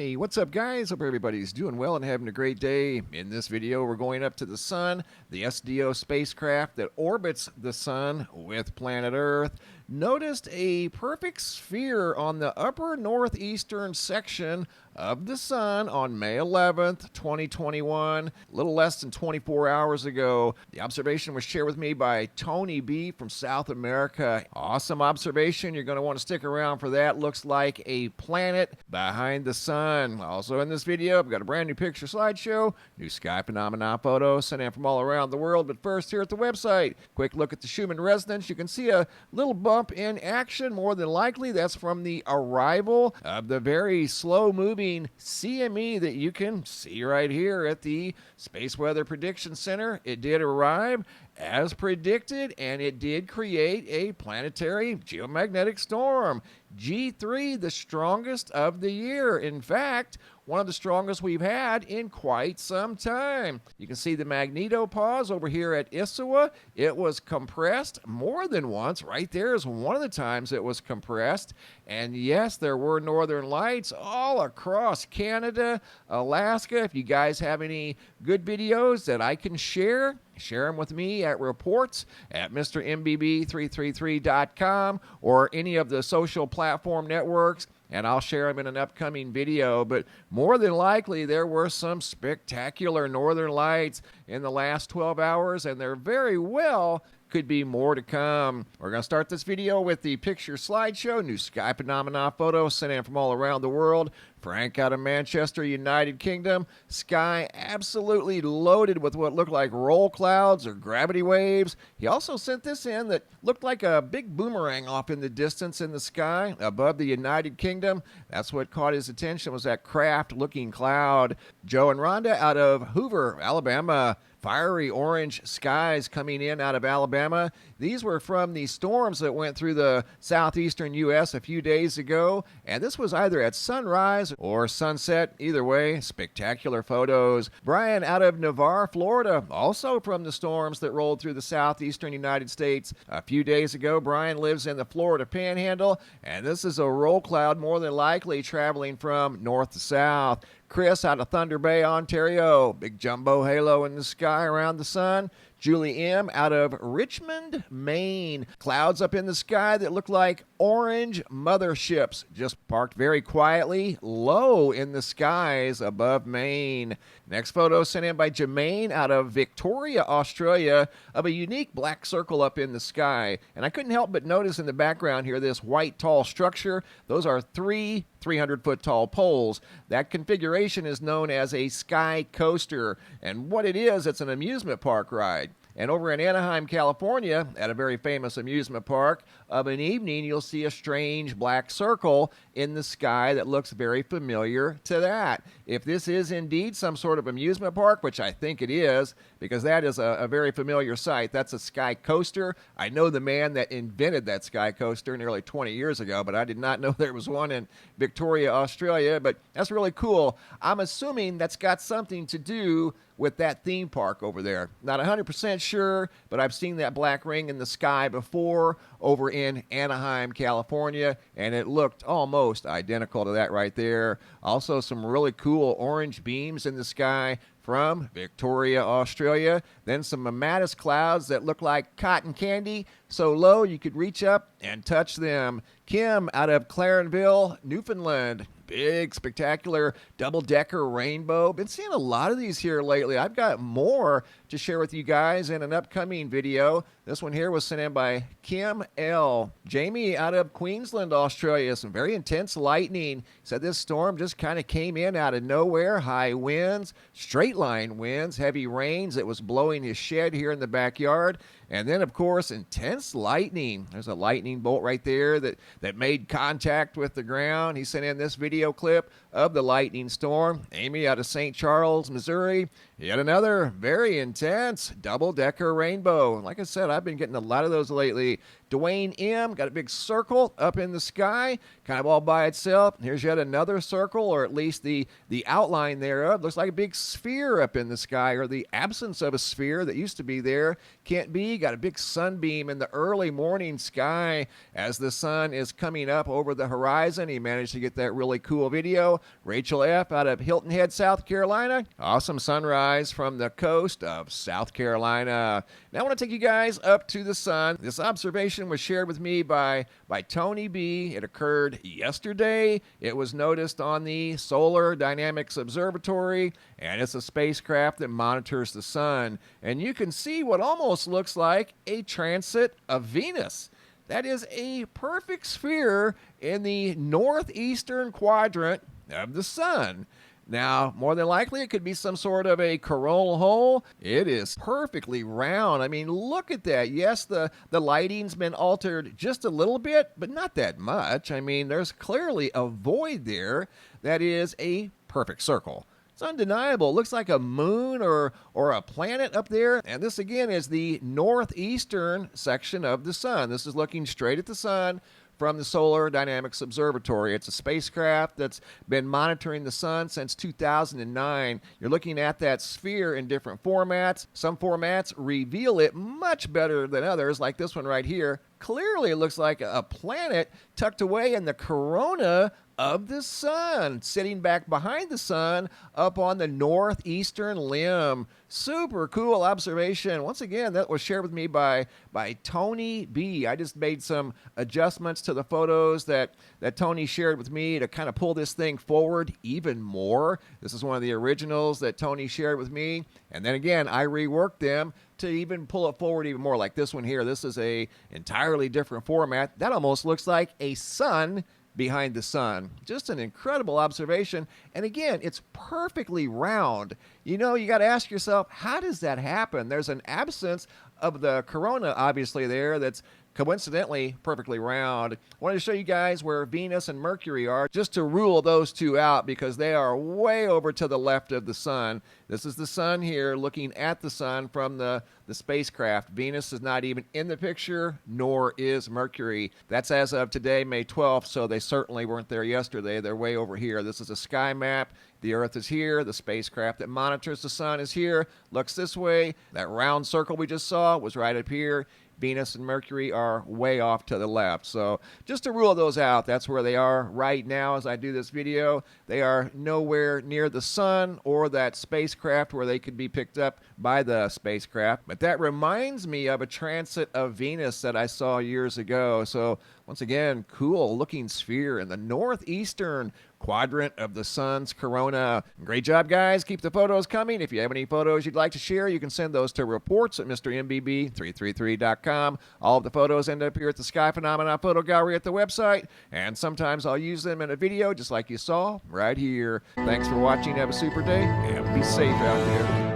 Hey, what's up guys? Hope everybody's doing well and having a great day. In this video, we're going up to the sun, the SDO spacecraft that orbits the sun with planet Earth. Noticed a perfect sphere on the upper northeastern section of the sun on May 11th, 2021, a little less than 24 hours ago. The observation was shared with me by Tony B from South America. Awesome observation. You're going to want to stick around for that. Looks like a planet behind the sun. Also in this video, I've got a brand new picture slideshow, new sky phenomena photos sent in from all around the world. But first, here at the website, quick look at the Schumann resonance. You can see a little bump in action. More than likely, that's from the arrival of the very slow-moving CME that you can see right here at the Space Weather Prediction Center. It did arrive as predicted, and it did create a planetary geomagnetic storm. G3, the strongest of the year. In fact, one of the strongest we've had in quite some time. You can see the magnetopause over here at Issawa. It was compressed more than once. Right there is one of the times it was compressed. And yes, there were northern lights all across Canada, Alaska. If you guys have any good videos that I can share them with me at reports at MrMBB333.com or any of the social platform networks, and I'll share them in an upcoming video. But more than likely, there were some spectacular northern lights in the last 12 hours, and there very well could be more to come. We're going to start this video with the picture slideshow, new sky phenomena photos sent in from all around the world. Frank out of Manchester, United Kingdom. Sky absolutely loaded with what looked like roll clouds or gravity waves. He also sent this in that looked like a big boomerang off in the distance in the sky above the United Kingdom. That's what caught his attention, was that craft-looking cloud. Joe and Rhonda out of Hoover, Alabama. Fiery orange skies coming in out of Alabama. These were from the storms that went through the southeastern U.S. a few days ago, and this was either at sunrise or sunset. Either way, spectacular photos. Brian out of Navarre, Florida, also from the storms that rolled through the southeastern United States a few days ago. Brian lives in the Florida Panhandle, and this is a roll cloud more than likely traveling from north to south. Chris out of Thunder Bay, Ontario. Big jumbo halo in the sky around the sun. Julie M. out of Richmond, Maine. Clouds up in the sky that look like orange motherships just parked very quietly low in the skies above Maine. Next photo sent in by Jermaine out of Victoria, Australia, of a unique black circle up in the sky. And I couldn't help but notice in the background here this white tall structure. Those are three 300-foot tall poles. That configuration is known as a sky coaster. And what it is, it's an amusement park ride. And over in Anaheim, California, at a very famous amusement park, of an evening, you'll see a strange black circle in the sky that looks very familiar to that. If this is indeed some sort of amusement park, which I think it is, because that is a very familiar sight. That's a sky coaster. I know the man that invented that sky coaster nearly 20 years ago, but I did not know there was one in Victoria, Australia. But that's really cool. I'm assuming that's got something to do with that theme park over there. Not 100% sure, but I've seen that black ring in the sky before over in Anaheim, California, and it looked almost identical to that right there. Also, some really cool orange beams in the sky from Victoria, Australia. Then some mammatus clouds that look like cotton candy, so low you could reach up and touch them. Kim out of Clarenville, Newfoundland. Big, spectacular double-decker rainbow. Been seeing a lot of these here lately. I've got more to share with you guys in an upcoming video. This one here was sent in by Kim L. Jamie out of Queensland, Australia. Some very intense lightning. Said this storm just kind of came in out of nowhere. High winds, straight line winds, heavy rains. It was blowing his shed here in the backyard. And then, of course, intense lightning. There's a lightning bolt right there that made contact with the ground. He sent in this video clip of the lightning storm. Amy out of St. Charles, Missouri. Yet another very intense double-decker rainbow. Like I said, I've been getting a lot of those lately. Dwayne M. got a big circle up in the sky, kind of all by itself. Here's yet another circle, or at least the outline thereof. Looks like a big sphere up in the sky, or the absence of a sphere that used to be there. Can't be. Got a big sunbeam in the early morning sky as the sun is coming up over the horizon. He managed to get that really cool video. Rachel F. out of Hilton Head, South Carolina. Awesome sunrise from the coast of South Carolina. Now I want to take you guys up to the sun. This observation was shared with me by Tony B. It occurred yesterday. It was noticed on the Solar Dynamics Observatory, and it's a spacecraft that monitors the sun. And you can see what almost looks like a transit of Venus. That is a perfect sphere in the northeastern quadrant of the sun. Now, more than likely, it could be some sort of a coronal hole. It is perfectly round. I mean, look at that. Yes, the lighting's been altered just a little bit, but not that much. I mean, there's clearly a void there that is a perfect circle. It's undeniable. It looks like a moon or a planet up there. And this, again, is the northeastern section of the sun. This is looking straight at the sun from the Solar Dynamics Observatory. It's a spacecraft that's been monitoring the sun since 2009. You're looking at that sphere in different formats. Some formats reveal it much better than others, like this one right here. Clearly, it looks like a planet tucked away in the corona of the sun, sitting back behind the sun up on the northeastern limb. Super cool observation. Once again, that was shared with me by Tony B. I just made some adjustments to the photos that Tony shared with me to kind of pull this thing forward even more. This is one of the originals that Tony shared with me. And then again, I reworked them to even pull it forward even more, like this one here. This is a entirely different format. That almost looks like a sun behind the sun. Just an incredible observation. And again, it's perfectly round. You know, you got to ask yourself, how does that happen? There's an absence of the corona, obviously, there that's coincidentally perfectly round. I wanted to show you guys where Venus and Mercury are, just to rule those two out, because they are way over to the left of the sun. This is the sun here looking at the sun from the spacecraft. Venus is not even in the picture, nor is Mercury. That's as of today, May 12th, so they certainly weren't there yesterday. They're way over here. This is a sky map. The Earth is here. The spacecraft that monitors the sun is here. Looks this way. That round circle we just saw was right up here. Venus and Mercury are way off to the left. So just to rule those out, that's where they are right now as I do this video. They are nowhere near the sun or that spacecraft where they could be picked up by the spacecraft. But that reminds me of a transit of Venus that I saw years ago. So once again, cool looking sphere in the northeastern quadrant of the sun's corona. Great job, guys. Keep the photos coming. If you have any photos you'd like to share, you can send those to reports at MrMBB333.com. All of the photos end up here at the Sky Phenomena Photo Gallery at the website, and sometimes I'll use them in a video just like you saw right here. Thanks for watching. Have a super day, and be safe out there.